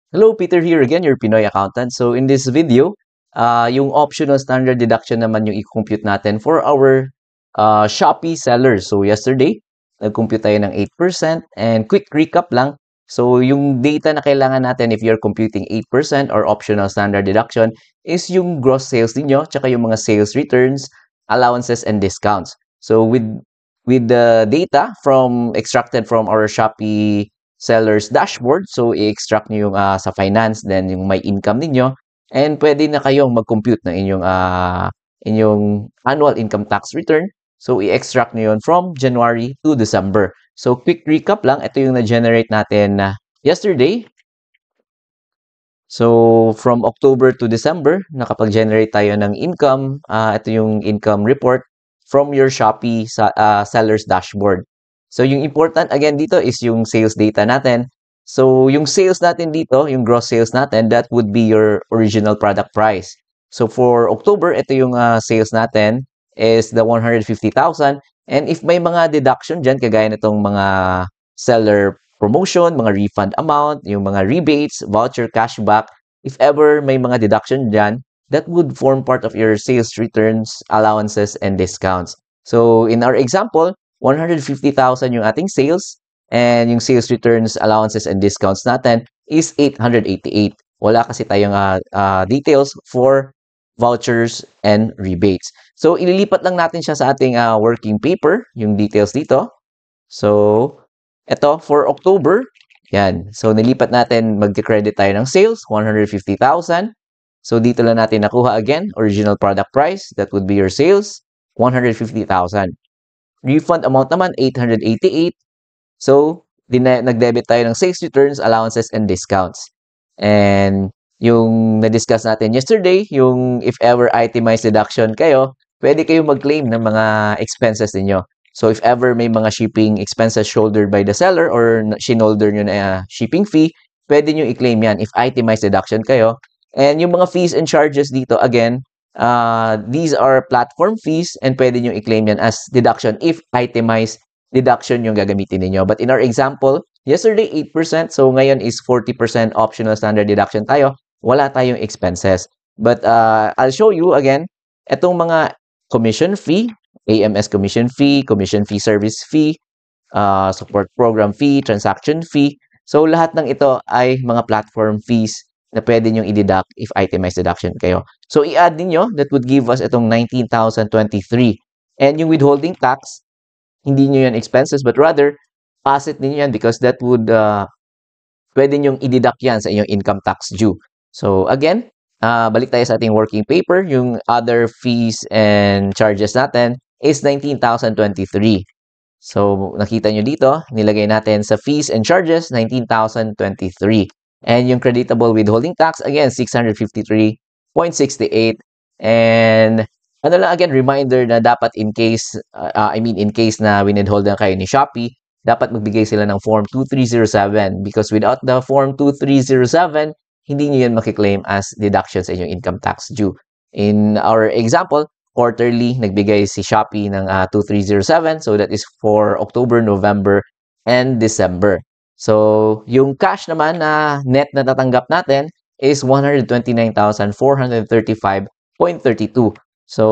Hello, Peter here again, your Pinoy accountant. So in this video, yung optional standard deduction naman yung i-compute natin for our Shopee sellers. So yesterday, nag-compute tayo ng 8% and quick recap lang. So yung data na kailangan natin if you're computing 8% or optional standard deduction is yung gross sales ninyo, tsaka yung mga sales returns, allowances, and discounts. So with the data from extracted from our Shopee seller's dashboard. So, i-extract nyo yung sa finance, then yung may income ninyo, and pwede na kayong mag-compute ng inyong annual income tax return. So, i-extract nyo yun from January to December. So, quick recap lang, ito yung na-generate natin yesterday. So, from October to December, nakapag-generate tayo ng income. Ito yung income report from your Shopee seller's dashboard. So, yung important again dito is yung sales data natin. So, yung sales natin dito, yung gross sales natin, that would be your original product price. So, for October, ito yung sales natin is the 150,000. And if may mga deduction dyan, kagaya nitong mga seller promotion, mga refund amount, yung mga rebates, voucher, cashback, if ever may mga deduction dyan, that would form part of your sales returns, allowances, and discounts. So, in our example, 150,000 yung ating sales, and yung sales returns, allowances, and discounts natin is 888. Wala kasi tayong details for vouchers and rebates. So, ililipat lang natin siya sa ating working paper, yung details dito. So, ito, for October, yan. So, nilipat natin, mag-credit tayo ng sales, 150,000. So, dito lang natin nakuha again, original product price, that would be your sales, 150,000. Refund amount naman, 888. So, nag-debit tayo ng sales returns, allowances, and discounts. And yung na-discuss natin yesterday, yung if ever itemized deduction kayo, pwede kayong mag-claim ng mga expenses ninyo. So, if ever may mga shipping expenses shouldered by the seller or shinolder nyo na shipping fee, pwede nyo i-claim yan if itemized deduction kayo. And yung mga fees and charges dito, again, these are platform fees and pwede nyo i-claim yan as deduction if itemized deduction yung gagamitin ninyo. But in our example, yesterday 8%, so ngayon is 40% optional standard deduction tayo. Wala tayong expenses. But I'll show you again, etong mga commission fee, AMS commission fee service fee, support program fee, transaction fee. So lahat ng ito ay mga platform fees na pwede nyong i-deduct if itemized deduction kayo. So i-add ninyo, that would give us itong 19,023. And yung withholding tax, hindi nyo yan expenses, but rather, asset ninyo yan because that would, pwede nyong i-deduct yan sa inyong income tax due. So again, balik tayo sa ating working paper. Yung other fees and charges natin is 19,023. So, nakita nyo dito, nilagay natin sa fees and charges, 19,023. And yung creditable withholding tax, again, 653.68. And ano lang again, reminder na dapat in case na winidhold na kayo ni Shopee, dapat magbigay sila ng Form 2307 because without the Form 2307, hindi nyo yan makiklaim as deduction sa inyong income tax due. In our example, quarterly, nagbigay si Shopee ng 2307. So, that is for October, November, and December. So, yung cash naman na net na tatanggap natin is 129,435.32. So,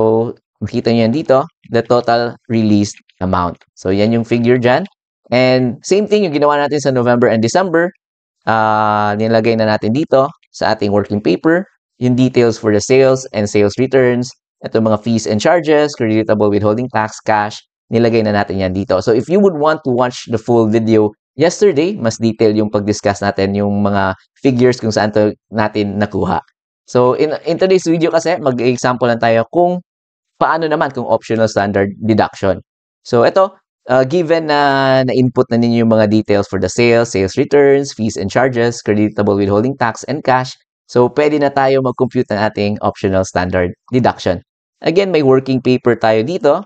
makita nyo yan dito, the total released amount. So, yan yung figure dyan. And same thing yung ginawa natin sa November and December. Nilagay na natin dito sa ating working paper yung details for the sales and sales returns, ito mga fees and charges, creditable withholding tax, cash, nilagay na natin yan dito. So if you would want to watch the full video yesterday, mas detail yung pag-discuss natin yung mga figures kung saan to natin nakuha. So in today's video kasi, mag-example lang tayo kung paano naman kung optional standard deduction. So ito, given na na-input na ninyo yung mga details for the sales, sales returns, fees and charges, creditable withholding tax, and cash, so pwede na tayo mag-compute ng ating optional standard deduction. Again, may working paper tayo dito.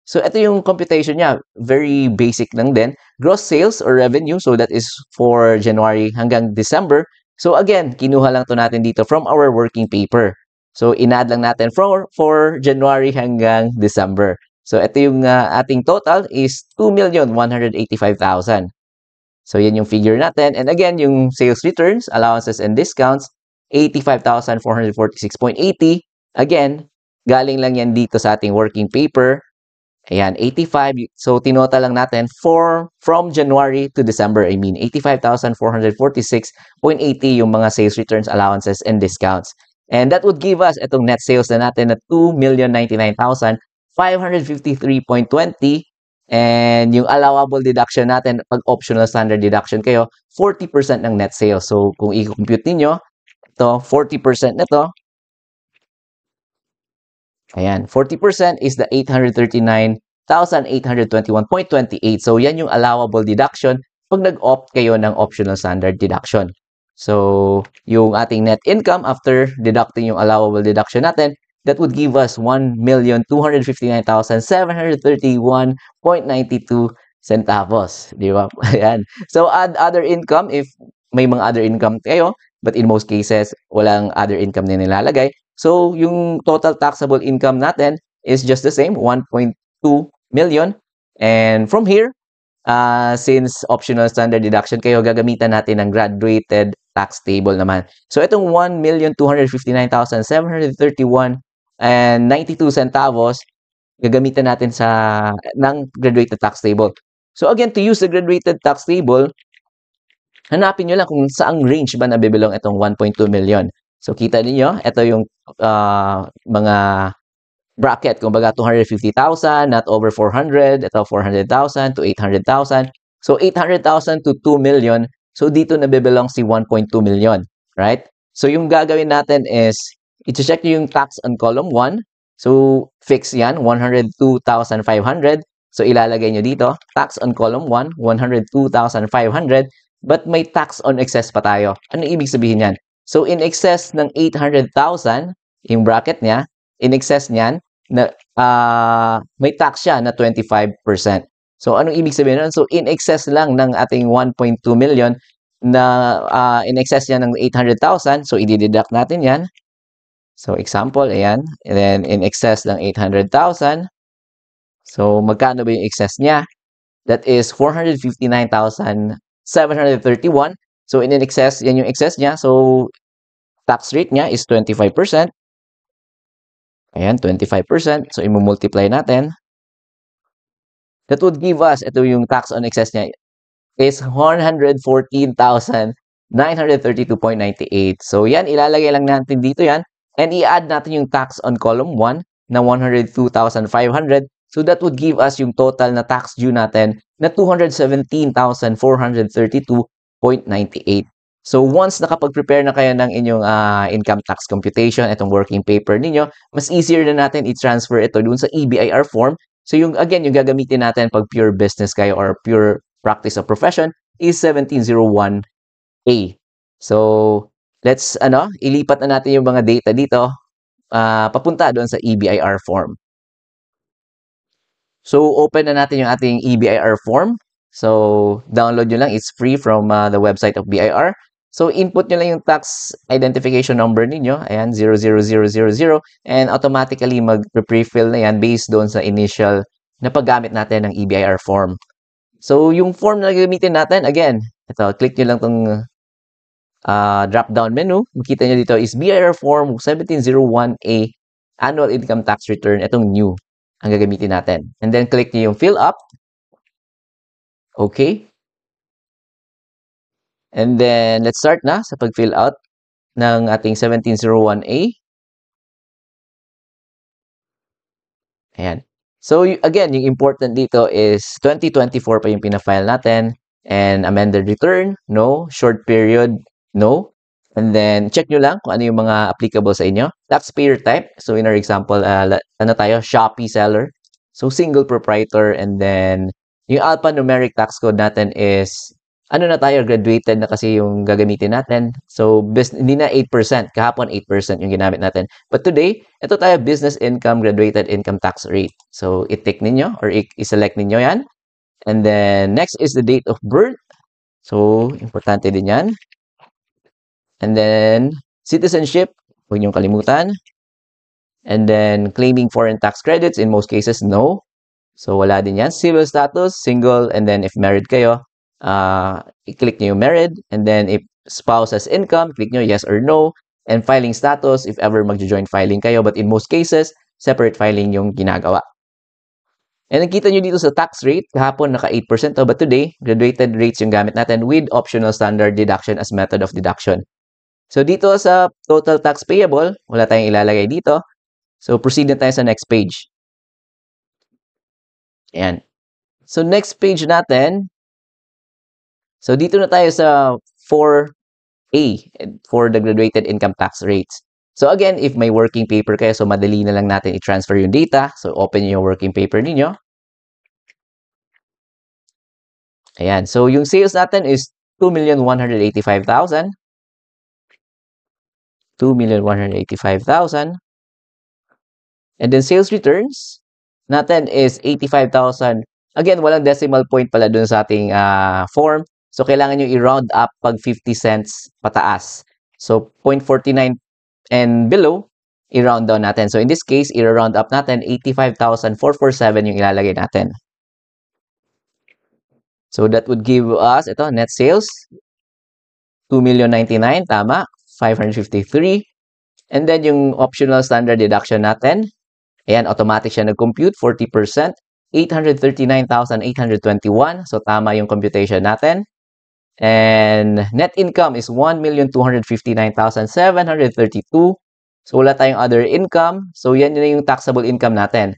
So ito yung computation niya. Very basic lang din. Gross sales or revenue, so that is for January hanggang December. So again, kinuha lang to natin dito from our working paper. So in-add lang natin for January hanggang December. So ito yung ating total is 2,185,000. So, yan yung figure natin. And again, yung sales returns, allowances, and discounts, 85,446.80. Again, galing lang yan dito sa ating working paper. Ayan, 85. So, tinota lang natin from January to December. I mean, 85,446.80 yung mga sales returns, allowances, and discounts. And that would give us itong net sales na natin na 2,099,553.20. And yung allowable deduction natin, pag optional standard deduction kayo, 40% ng net sales. So, kung i-compute ninyo, ito, 40% na to. Ayan, 40% is the 839,821.28. So, yan yung allowable deduction pag nag-opt kayo ng optional standard deduction. So, yung ating net income after deducting yung allowable deduction natin, that would give us 1,259,731.92 centavos. Di ba? Ayan. So, add other income if may mga other income kayo, but in most cases, walang other income na nilalagay. So, yung total taxable income natin is just the same, 1.2 million. And from here, since optional standard deduction kayo, gagamitan natin ng graduated tax table naman. So, itong 1,259,731.92 centavos, gagamitan natin ng graduated tax table. So, again, to use the graduated tax table, hanapin nyo lang kung saang range ba nabibilong itong 1.2 million. So, kita niyo, ito yung mga bracket. Kumbaga, 250,000, not over 400. Ito, 400,000 to 800,000. So, 800,000 to 2 million. So, dito nabibilong si 1.2 million. Right? So, yung gagawin natin is, i-check nyo yung tax on column 1. So, fix yan, 102,500. So, ilalagay nyo dito, tax on column 1, 102,500. But may tax on excess pa tayo. Ano ibig sabihin yan? So, in excess ng 800,000, yung bracket niya, in excess niyan, na, may tax siya na 25%. So, anong ibig sabihin nun? So, in excess lang ng ating 1.2 million na in excess niya ng 800,000. So, i-deduct natin yan. So, example, ayan. And then, in excess ng 800,000. So, magkano ba yung excess niya? That is 459,731. So, in excess, yan yung excess niya. So, tax rate niya is 25%. Ayan, 25%. So, i-multiply natin. That would give us, ito yung tax on excess niya, is 114,932.98. So, yan, ilalagay lang natin dito yan. And i-add natin yung tax on column 1 na 102,500. So, that would give us yung total na tax due natin na 217,432.98. So, once nakapag-prepare na kayo ng inyong income tax computation, itong working paper ninyo, mas easier na natin i-transfer ito dun sa EBIR form. So, yung gagamitin natin pag pure business kayo or pure practice of profession is 1701A. So, let's, ilipat na natin yung mga data dito papunta doon sa EBIR form. So, open na natin yung ating EBIR form. So, download nyo lang. It's free from the website of BIR. So, input nyo lang yung tax identification number ninyo. Ayan, 00000. And automatically, mag-prefill na yan based doon sa initial na paggamit natin ng EBIR form. So, yung form na gagamitin natin, again, ito, click nyo lang itong drop-down menu. Makita nyo dito is BIR form 1701A annual income tax return. Itong new ang gagamitin natin. And then, click nyo yung fill up. Okay. And then, let's start na sa pag-fill out ng ating 1701A. Ayan. So, again, yung important dito is 2024 pa yung pina-file natin. And amended return, no. Short period, no. And then, check nyo lang kung ano yung mga applicable sa inyo. Taxpayer type. So, in our example, Shopee seller. So, single proprietor. And then, yung alphanumeric tax code natin is graduated na kasi yung gagamitin natin. So, hindi na 8%. Kahapon, 8% yung ginamit natin. But today, ito tayo, business income, graduated income tax rate. So, i-tick ninyo or i-select ninyo yan. And then, next is the date of birth. So, importante din yan. And then, citizenship, huwag niyong kalimutan. And then, claiming foreign tax credits, in most cases, no. So, wala din yan. Civil status, single, and then if married kayo, I-click nyo yung married, and then if spouse has income, click nyo yes or no, and filing status if ever magjo-joint filing kayo, but in most cases, separate filing yung ginagawa. And nakita nyo dito sa tax rate, kahapon naka 8% but today, graduated rates yung gamit natin with optional standard deduction as method of deduction. So dito sa total tax payable, wala tayong ilalagay dito. So proceed na tayo sa next page. Ayan. So next page natin, so dito na tayo sa 4A for the graduated income tax rates. So again, if may working paper kayo, so madali na lang natin i-transfer yung data. So open yung working paper ninyo. Ayan. So yung sales natin is 2,185,000. 2,185,000. And then sales returns natin is 85,000. Again, walang decimal point pala dun sa ating form. So kailangan nyo i-round up pag 50 cents pataas. So 0.49 and below, i-round down natin. So in this case, i-round up natin 85,447 yung ilalagay natin. So that would give us, ito, net sales, 2,099,000, tama, 553. And then yung optional standard deduction natin, ayan, automatic siya nag-compute, 40%, 839,821. So tama yung computation natin. And net income is 1,259,732. So wala tayong other income. So yan na yung taxable income natin.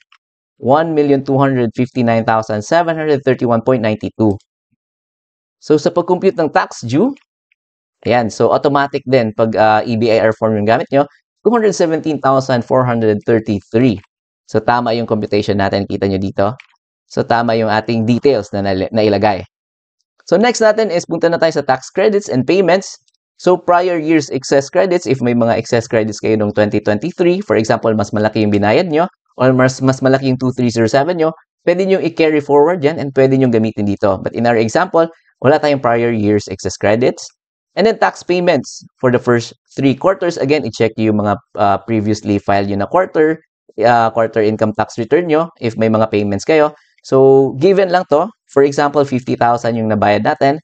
1,259,731.92. So sa pag-compute ng tax due, ayan, so automatic din pag EBIR form yung gamit nyo, 217,433. So tama yung computation natin, kita nyo dito. So tama yung ating details na nailagay. So next natin is punta na tayo sa tax credits and payments. So prior years excess credits, if may mga excess credits kayo noong 2023, for example, mas malaki yung binayad nyo, or mas malaki yung 2307 nyo, pwede nyo i-carry forward yan and pwede nyo gamitin dito. But in our example, wala tayong prior years excess credits. And then tax payments for the first 3 quarters. Again, i-check yung mga previously filed yun na quarter income tax return nyo if may mga payments kayo. So, given lang to. For example, 50,000 yung nabayad natin.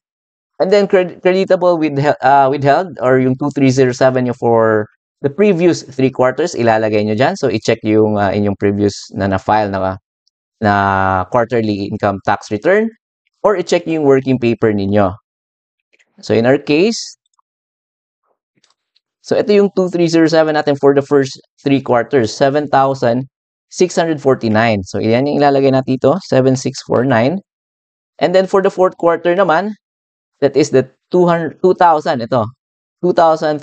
And then, creditable withheld or yung 2307 yung for the previous 3 quarters, ilalagay nyo dyan. So, i-check yung inyong previous na-file na quarterly income tax return. Or i-check yung working paper ninyo. So, in our case, so ito yung 2307 natin for the first 3 quarters, 7,649. So, yan yung ilalagay natin dito, 7,649. And then for the 4th quarter naman, that is the 2,000, ito, 2,346.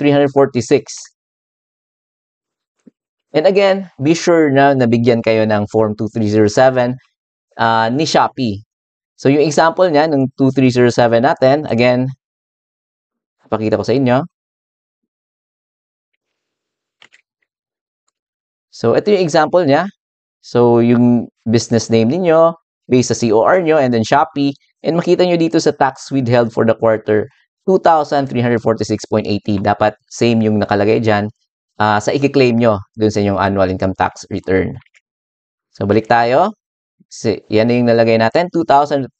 And again, be sure na nabigyan kayo ng form 2307 ni Shopee. So, yung example niya, ng 2307 natin, again, pakita ko sa inyo. So, ito yung example niya. So, yung business name ninyo, based sa COR nyo, and then Shopee. And makita nyo dito sa tax withheld for the quarter, 2,346.80. Dapat same yung nakalagay dyan sa i-claim nyo dun sa inyong annual income tax return. So, balik tayo. So, yan yung nalagay natin, 2,346.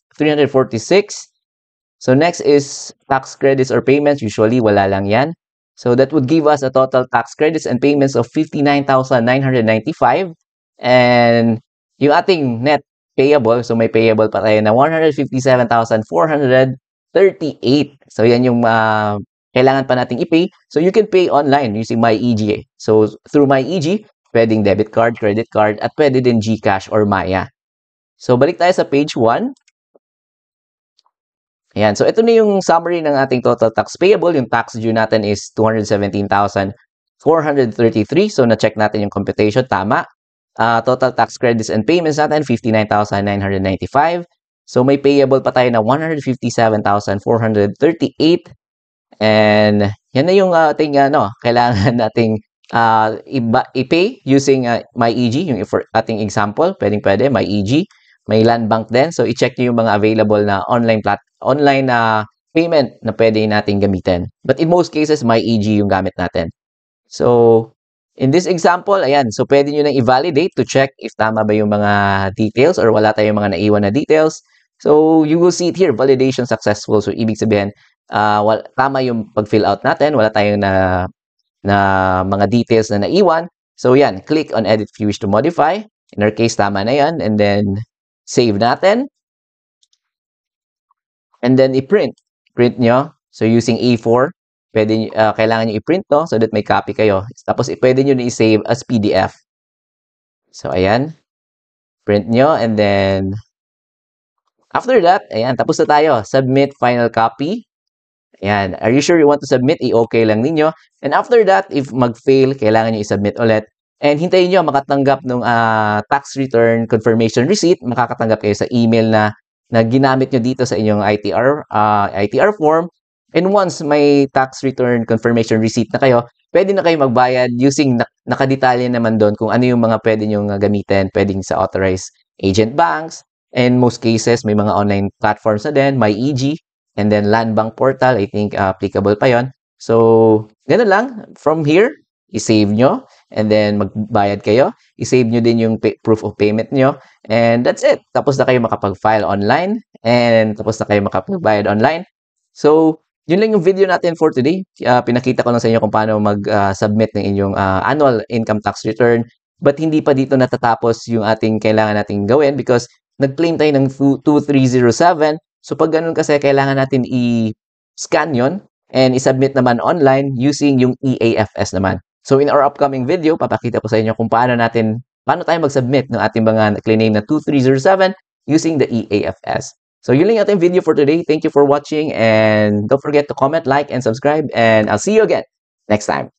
So, next is tax credits or payments. Usually, wala lang yan. So, that would give us a total tax credits and payments of 59,995. And yung ating net payable, so may payable pa tayo na 157,438. So, yan yung kailangan pa nating i-pay. So, you can pay online using MyEG. So, through MyEG, pwedeng debit card, credit card, at pwede din GCash or Maya. So, balik tayo sa page 1. Ayan. So, ito na yung summary ng ating total tax payable. Yung tax due natin is 217,433. So, na-check natin yung computation. Tama. Total tax credits and payments natin, 59,995. So, may payable pa tayo na 157,438. And, yan na yung ating, kailangan nating i-pay using MyEG, yung ating example. Pwede, MyEG. May land bank din. So, i-check nyo yung mga available na online payment na pwede natin gamitin. But in most cases, MyEG yung gamit natin. So, in this example, ayan. So, pwede nyo nang i-validate to check if tama ba yung mga details or wala tayong mga naiwan na details. So, you will see it here, validation successful. So, ibig sabihin, tama yung pag-fill out natin. Wala tayong na mga details na naiwan. So, yan. Click on edit if you wish to modify. In our case, tama na yan. And then, save natin. And then, i-print. Print nyo. So, using A4, kailangan nyo i-print to so that may copy kayo. Tapos, pwede nyo na i-save as PDF. So, ayan. Print nyo. And then, after that, ayan, tapos na tayo. Submit final copy. Ayan. Are you sure you want to submit? I-okay lang ninyo. And after that, if mag-fail, kailangan nyo i-submit ulit. And hintayin nyo makatanggap ng tax return confirmation receipt. Makakatanggap kayo sa email na ginamit nyo dito sa inyong ITR form. And once may tax return confirmation receipt na kayo, pwede na kayo magbayad using nakadetalye naman doon kung ano yung mga pwede nyo gamitin. Pwedeng sa authorized agent banks. And most cases, may mga online platforms na din, MyEG, and then Land Bank Portal, I think applicable pa yon. So, ganun lang. From here, i-save nyo, and then magbayad kayo. I-save nyo din yung proof of payment nyo, and that's it. Tapos na kayo makapag-file online, and tapos na kayo makapag-bayad online. So, yun lang yung video natin for today. Pinakita ko lang sa inyo kung paano mag-submit ng inyong annual income tax return. But hindi pa dito natatapos yung ating kailangan nating gawin because nag-claim tayo ng 2307. So, pag ganun kasi, kailangan natin i-scan yon and i-submit naman online using yung EAFS naman. So, in our upcoming video, papakita ko sa inyo kung paano tayo mag-submit ng ating mga claim na 2307 using the EAFS. So, yun lang yung ating video for today. Thank you for watching and don't forget to comment, like, and subscribe. And I'll see you again next time.